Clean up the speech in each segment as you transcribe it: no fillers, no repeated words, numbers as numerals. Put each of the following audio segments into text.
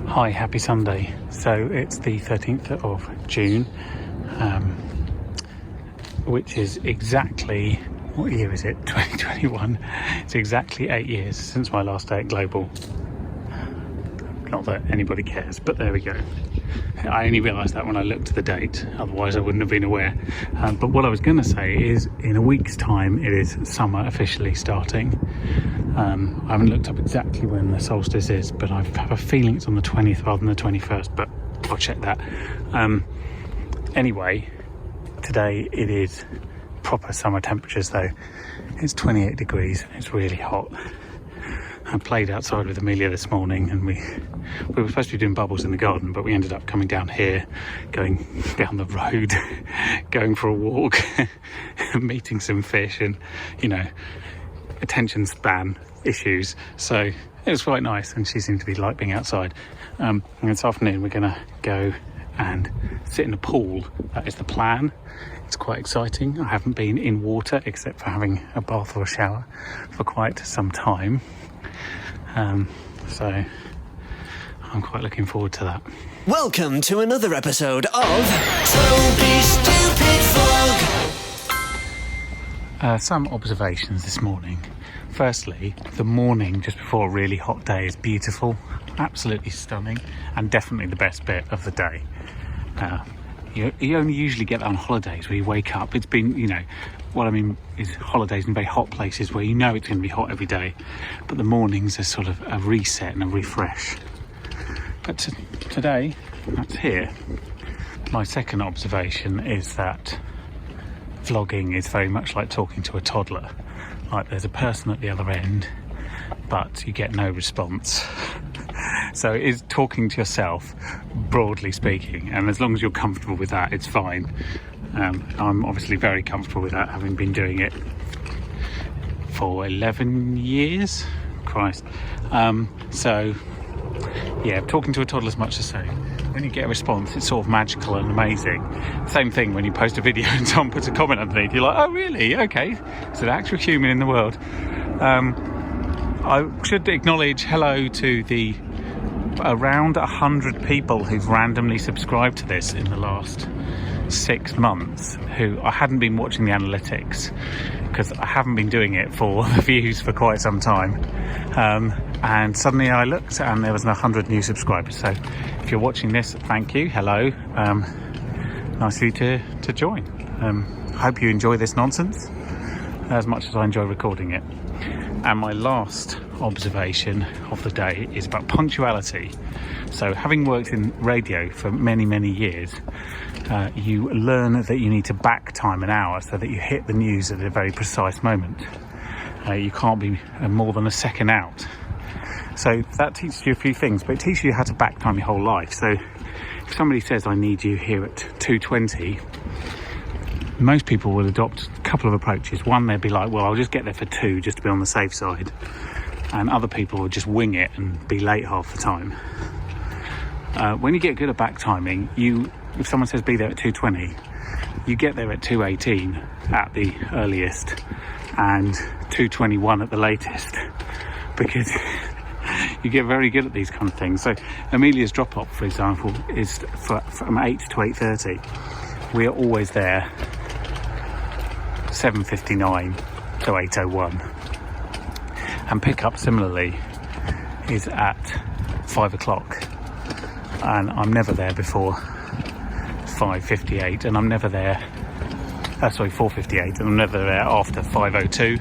Hi, happy Sunday. So it's the 13th of June, which is exactly, what year is it? 2021. It's exactly 8 years since my last day at Global. Not that anybody cares, but there we go. I only realised that when I looked at the date, otherwise I wouldn't have been aware. But what I was going to say is, in a week's time, it is summer officially starting. I haven't looked up exactly when the solstice is, but I have a feeling it's on the 20th rather than the 21st, but I'll check that. Anyway, today it is proper summer temperatures though. It's 28 degrees, it's really hot. I played outside with Amelia this morning, and we were supposed to be doing bubbles in the garden, but we ended up coming down here, going down the road, going for a walk, meeting some fish, and attention span issues. So it was quite nice, and she seemed to be like being outside. And this afternoon we're gonna go and sit in a pool. That is the plan. It's quite exciting. I haven't been in water except for having a bath or a shower for quite some time. So I'm quite looking forward to that. Welcome to another episode of Toby Stupid Vlog. Some observations this morning. Firstly, the morning just before a really hot day is beautiful, absolutely stunning, and definitely the best bit of the day. You only usually get that on holidays where you wake up. It's been, what I mean is holidays in very hot places where it's going to be hot every day. But the mornings are sort of a reset and a refresh. But today, that's here. My second observation is that vlogging is very much like talking to a toddler. Like there's a person at the other end, but you get no response. So it is talking to yourself, broadly speaking, and as long as you're comfortable with that, it's fine. I'm obviously very comfortable with that, having been doing it for 11 years. Christ. So, yeah, talking to a toddler is much the same. When you get a response, it's sort of magical and amazing. Same thing when you post a video and someone puts a comment underneath. You're like, oh, really? Okay. So the actual human in the world. I should acknowledge hello to the around 100 people who've randomly subscribed to this in the last 6 months, who I hadn't been watching the analytics because I haven't been doing it for the views for quite some time. And suddenly I looked and there was 100 new subscribers. So if you're watching this, thank you. Hello. Nice of you to join. Hope you enjoy this nonsense as much as I enjoy recording it. And my last observation of the day is about punctuality. So having worked in radio for many, many years, you learn that you need to back time an hour so that you hit the news at a very precise moment. You can't be more than a second out. So that teaches you a few things, but it teaches you how to back time your whole life. So if somebody says, I need you here at 2:20, most people will adopt a couple of approaches. One, they'd be like, well, I'll just get there for 2 just to be on the safe side. And other people will just wing it and be late half the time. When you get good at back timing, if someone says be there at 2:20, you get there at 2:18 at the earliest and 2:21 at the latest, because you get very good at these kind of things. So Amelia's drop-off, for example, is from 8 to 8:30. We are always there 7:59 to 8:01. And pick-up, similarly, is at 5 o'clock. And I'm never there before 5:58, and I'm never there, 4:58, and I'm never there after 5:02,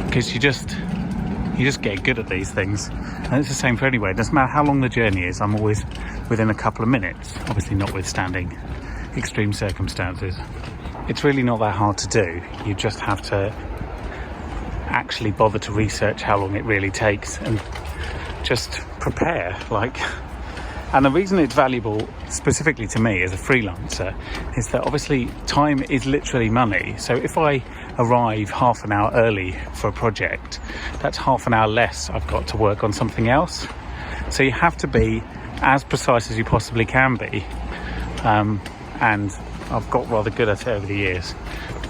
because you just get good at these things. And it's the same for anywhere. It doesn't matter how long the journey is, I'm always within a couple of minutes, obviously notwithstanding extreme circumstances. It's really not that hard to do. You just have to actually bother to research how long it really takes and just prepare. And the reason it's valuable specifically to me as a freelancer is that obviously time is literally money. So if I arrive half an hour early for a project, that's half an hour less I've got to work on something else. So you have to be as precise as you possibly can be. And I've got rather good at it over the years.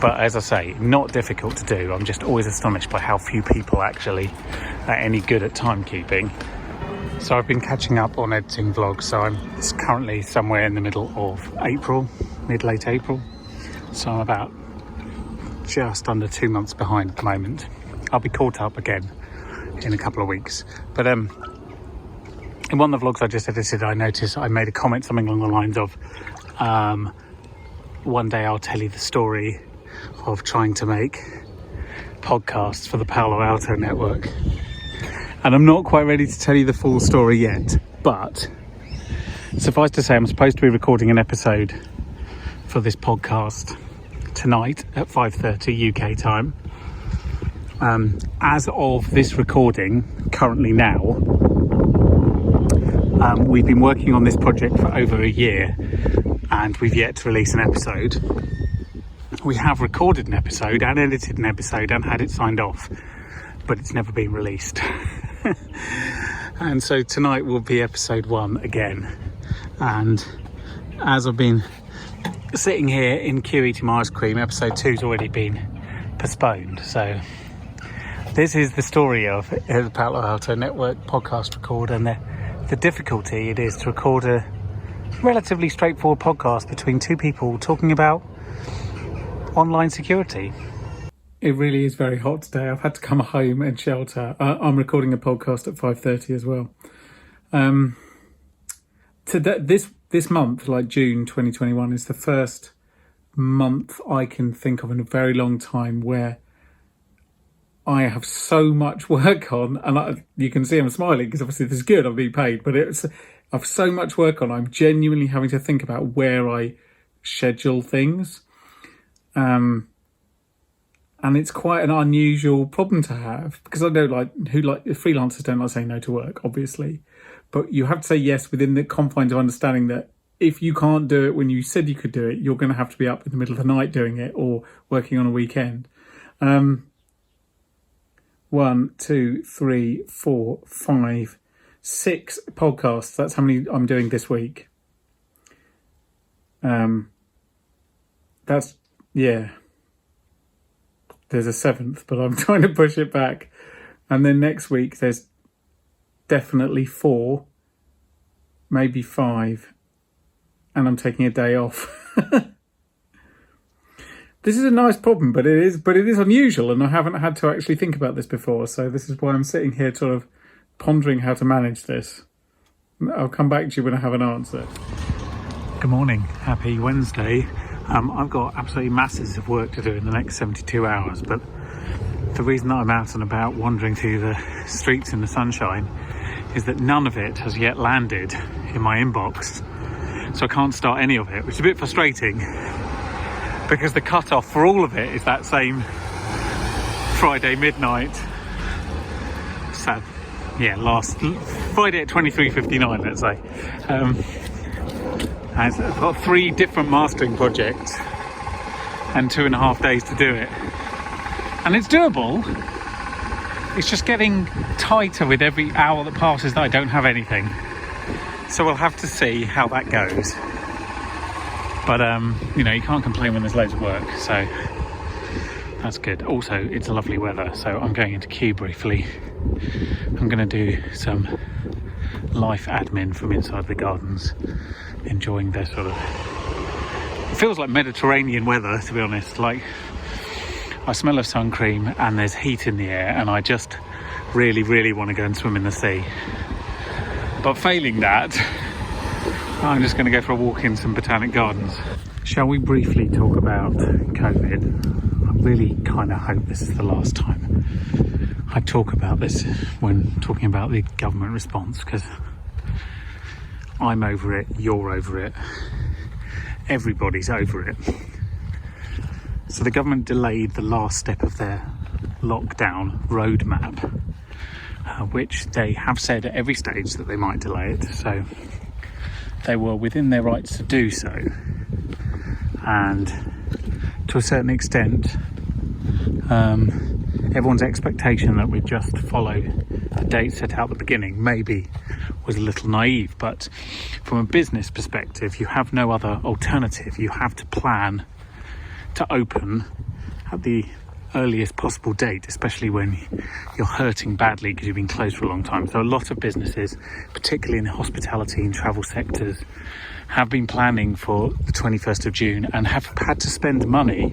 But as I say, not difficult to do. I'm just always astonished by how few people actually are any good at timekeeping. So I've been catching up on editing vlogs, so I'm currently somewhere in the middle of April, late April. So I'm about just under 2 months behind at the moment. I'll be caught up again in a couple of weeks. But in one of the vlogs I just edited, I noticed I made a comment something along the lines of, one day I'll tell you the story of trying to make podcasts for the Palo Alto network. And I'm not quite ready to tell you the full story yet, but suffice to say, I'm supposed to be recording an episode for this podcast tonight at 5:30 UK time. As of this recording, currently now, we've been working on this project for over a year and we've yet to release an episode. We have recorded an episode and edited an episode and had it signed off, but it's never been released. And so tonight will be episode 1 again. And as I've been sitting here in queue eating my ice cream, episode 2's already been postponed. So this is the story of the Palo Alto Network podcast record and the difficulty it is to record a relatively straightforward podcast between two people talking about online security. It really is very hot today. I've had to come home and shelter. I'm recording a podcast at 5:30 as well. Today, this month, like June 2021, is the first month I can think of in a very long time where I have so much work on, and you can see I'm smiling because obviously this is good. I'm being paid, but I've so much work on. I'm genuinely having to think about where I schedule things. And it's quite an unusual problem to have because I know freelancers don't like saying no to work, obviously, but you have to say yes within the confines of understanding that if you can't do it when you said you could do it, you're going to have to be up in the middle of the night doing it or working on a weekend. 1, 2, 3, 4, 5, 6 podcasts. That's how many I'm doing this week. There's a 7th, but I'm trying to push it back. And then next week there's definitely 4, maybe 5, and I'm taking a day off. This is a nice problem, but it is unusual, and I haven't had to actually think about this before. So this is why I'm sitting here sort of pondering how to manage this. I'll come back to you when I have an answer. Good morning, happy Wednesday. I've got absolutely masses of work to do in the next 72 hours, but the reason that I'm out and about wandering through the streets in the sunshine is that none of it has yet landed in my inbox, so I can't start any of it, which is a bit frustrating because the cut-off for all of it is that same Friday midnight. Last Friday at 23:59, let's say. I've got 3 different mastering projects and 2.5 days to do it. And it's doable. It's just getting tighter with every hour that passes that I don't have anything. So we'll have to see how that goes. But, you can't complain when there's loads of work. So that's good. Also, it's lovely weather. So I'm going into queue briefly. I'm going to do some life admin from inside the gardens. Enjoying their sort of, it feels like Mediterranean weather, to be honest. Like, I smell of sun cream and there's heat in the air, and I just really, really want to go and swim in the sea. But failing that, I'm just going to go for a walk in some botanic gardens. Shall we briefly talk about COVID? I really kind of hope this is the last time I talk about this when talking about the government response, because I'm over it, you're over it, everybody's over it. So the government delayed the last step of their lockdown roadmap, which they have said at every stage that they might delay it. So they were within their rights to do so. And to a certain extent, everyone's expectation that we'd just follow the date set out at the beginning maybe was a little naive, but from a business perspective, you have no other alternative. You have to plan to open at the earliest possible date, especially when you're hurting badly because you've been closed for a long time. So a lot of businesses, particularly in the hospitality and travel sectors, have been planning for the 21st of June and have had to spend money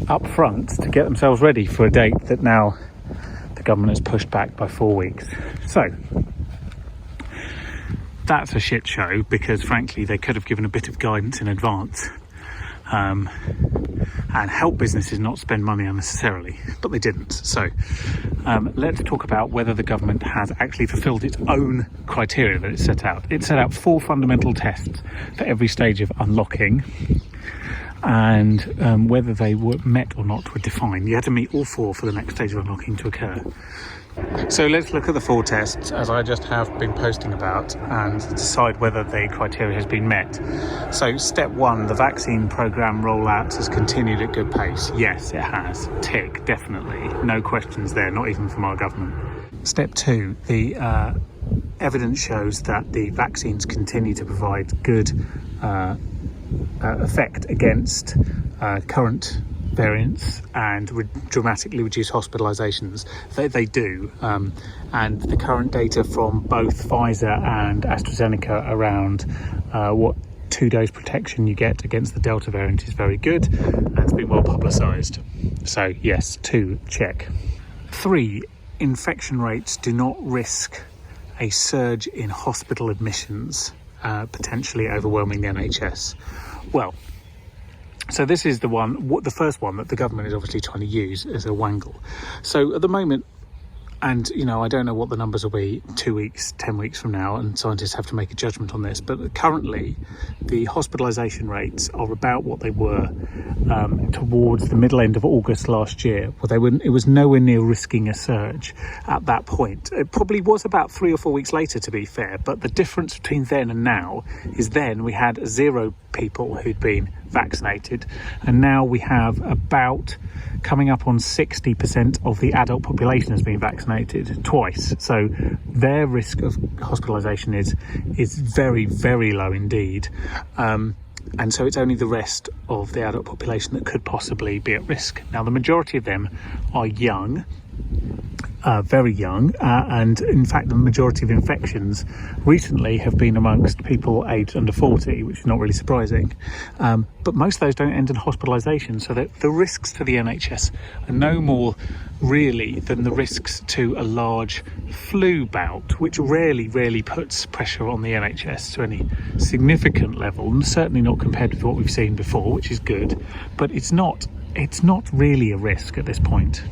up front to get themselves ready for a date that now the government has pushed back by 4 weeks. So that's a shit show, because frankly they could have given a bit of guidance in advance and help businesses not spend money unnecessarily, but they didn't. So let's talk about whether the government has actually fulfilled its own criteria that it set out. It set out 4 fundamental tests for every stage of unlocking, and whether they were met or not were defined. You had to meet all 4 for the next stage of unlocking to occur. So let's look at the 4 tests, as I just have been posting about, and decide whether the criteria has been met. So step 1, the vaccine programme rollout has continued at good pace. Yes, it has. Tick, definitely. No questions there, not even from our government. Step 2, the evidence shows that the vaccines continue to provide good effect against current variants and dramatically reduce hospitalisations. They do, and the current data from both Pfizer and AstraZeneca around what 2-dose protection you get against the Delta variant is very good, and it's been well publicised. So yes, 2, check. 3, infection rates do not risk a surge in hospital admissions, potentially overwhelming the NHS. Well, so this is the first one that the government is obviously trying to use as a wangle. So at the moment, and I don't know what the numbers will be 2 weeks, 10 weeks from now, and scientists have to make a judgment on this, but currently the hospitalisation rates are about what they were towards the middle end of August last year. It was nowhere near risking a surge at that point. It probably was about 3 or 4 weeks later, to be fair, but the difference between then and now is then we had 0 people who'd been vaccinated, and now we have about coming up on 60% of the adult population has been vaccinated twice. So their risk of hospitalisation is very, very low indeed. And so it's only the rest of the adult population that could possibly be at risk. Now, the majority of them are young, very young, and in fact the majority of infections recently have been amongst people aged under 40, which is not really surprising, but most of those don't end in hospitalisation, so that the risks to the NHS are no more really than the risks to a large flu bout, which rarely puts pressure on the NHS to any significant level, and certainly not compared with what we've seen before, which is good, but it's not really a risk at this point.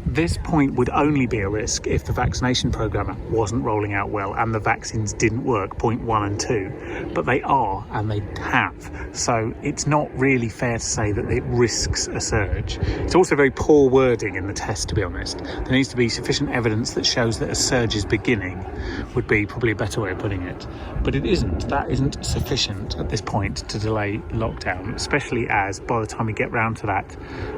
This point would only be a risk if the vaccination programme wasn't rolling out well and the vaccines didn't work, point 1 and 2. But they are, and they have. So it's not really fair to say that it risks a surge. It's also very poor wording in the test, to be honest. There needs to be sufficient evidence that shows that a surge is beginning, would be probably a better way of putting it. But it isn't. That isn't sufficient at this point to delay lockdown, especially as by the time we get round to that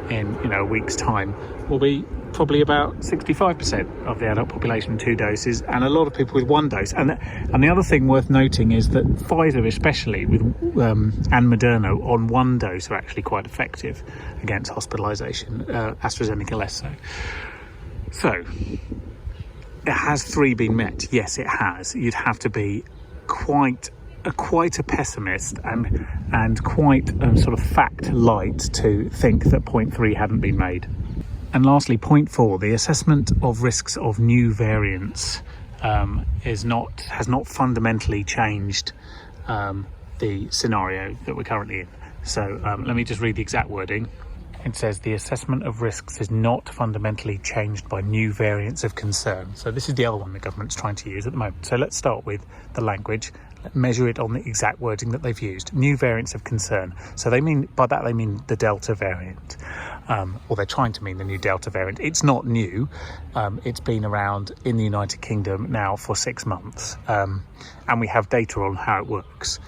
in a week's time, we'll be probably about 65% of the adult population 2 doses, and a lot of people with 1 dose. And the other thing worth noting is that Pfizer, especially with and Moderna on 1 dose, are actually quite effective against hospitalisation. AstraZeneca less so. So, has 3 been met? Yes, it has. You'd have to be quite a pessimist and quite sort of fact light to think that point 3 hadn't been made. And lastly, point 4, the assessment of risks of new variants has not fundamentally changed the scenario that we're currently in. So let me just read the exact wording. It says the assessment of risks is not fundamentally changed by new variants of concern. So this is the other one the government's trying to use at the moment. So let's start with the language. Let's measure it on the exact wording that they've used. New variants of concern. So they mean the Delta variant. Or they're trying to mean the new Delta variant. It's not new. It's been around in the United Kingdom now for 6 months. And we have data on how it works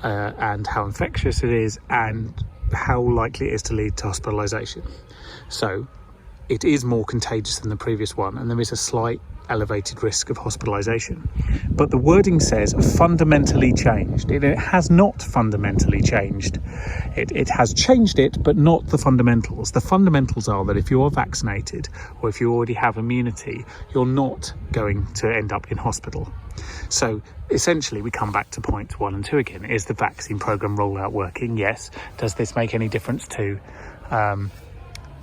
and how infectious it is and how likely it is to lead to hospitalisation. So it is more contagious than the previous one, and there is a slight elevated risk of hospitalisation. But the wording says fundamentally changed. It has not fundamentally changed. It has changed it, but not the fundamentals. The fundamentals are that if you are vaccinated or if you already have immunity, you're not going to end up in hospital. So essentially we come back to points 1 and 2 again. Is the vaccine programme rollout working? Yes. Does this make any difference to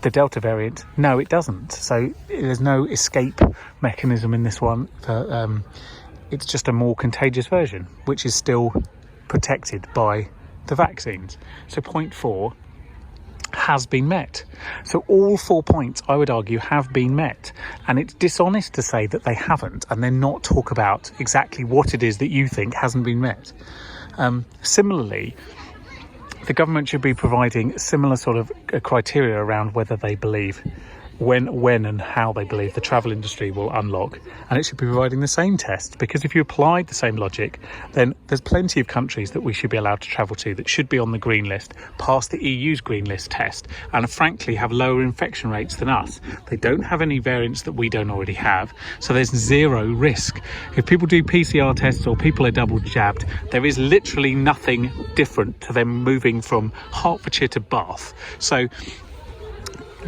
the Delta variant? No, it doesn't. So there's no escape mechanism in this one. It's just a more contagious version, which is still protected by the vaccines. So point 4 has been met. So all 4 points, I would argue, have been met. And it's dishonest to say that they haven't and then not talk about exactly what it is that you think hasn't been met. Similarly, the government should be providing similar sort of criteria around whether they believe when and how they believe the travel industry will unlock, and it should be providing the same test, because if you applied the same logic, then there's plenty of countries that we should be allowed to travel to that should be on the green list, pass the EU's green list test, and frankly have lower infection rates than us. They don't have any variants that we don't already have, so there's zero risk. If people do PCR tests or people are double jabbed, there is literally nothing different to them moving from Hertfordshire to Bath. So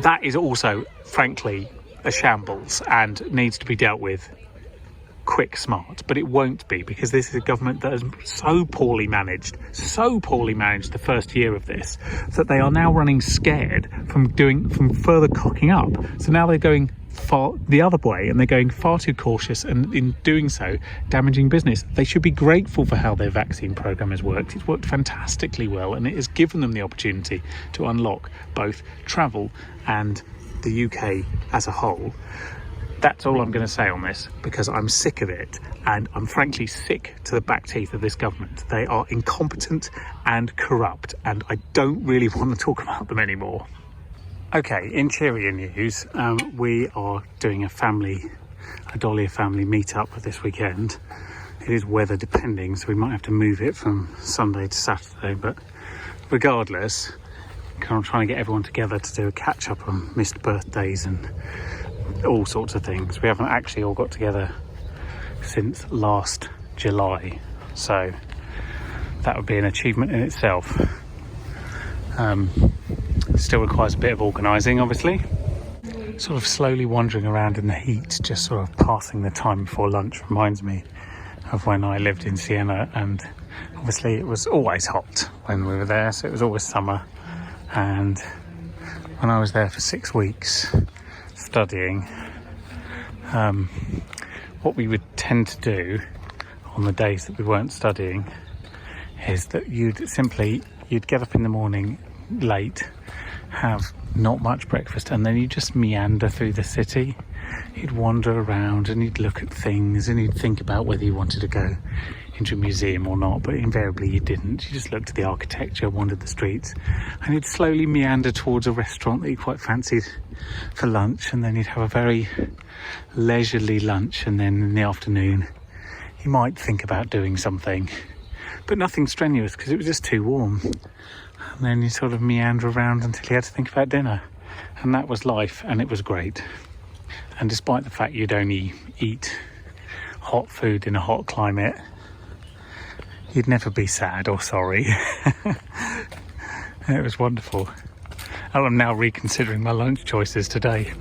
that is also, frankly, a shambles and needs to be dealt with quick, smart. But it won't be, because this is a government that has so poorly managed the first year of this, that they are now running scared from further cocking up. So now they're going far the other way, and they're going far too cautious, and in doing so damaging business. They should be grateful for how their vaccine program has worked. It's worked fantastically well, and it has given them the opportunity to unlock both travel and the UK as a whole. That's all I'm going to say on this, because I'm sick of it, and I'm frankly sick to the back teeth of this government. They are incompetent and corrupt, and I don't really want to talk about them anymore. Okay, in cheerier news, we are doing a Dahlia family meet-up this weekend. It is weather depending, so we might have to move it from Sunday to Saturday, but regardless, I'm trying to get everyone together to do a catch-up on missed birthdays and all sorts of things. We haven't actually all got together since last July, so that would be an achievement in itself. Still requires a bit of organising, obviously. Sort of slowly wandering around in the heat, just sort of passing the time before lunch, reminds me of when I lived in Siena, and obviously it was always hot when we were there, so it was always summer. And when I was there for 6 weeks studying, what we would tend to do on the days that we weren't studying is that you'd get up in the morning late, have not much breakfast, and then you just meander through the city. You'd wander around and you'd look at things and you'd think about whether you wanted to go into a museum or not, but invariably you didn't. You just looked at the architecture, wandered the streets, and you'd slowly meander towards a restaurant that you quite fancied for lunch, and then you'd have a very leisurely lunch, and then in the afternoon you might think about doing something, but nothing strenuous because it was just too warm. And then you sort of meander around until you had to think about dinner, and that was life, and it was great. And despite the fact you'd only eat hot food in a hot climate, you'd never be sad or sorry. It was wonderful. And I'm now reconsidering my lunch choices today.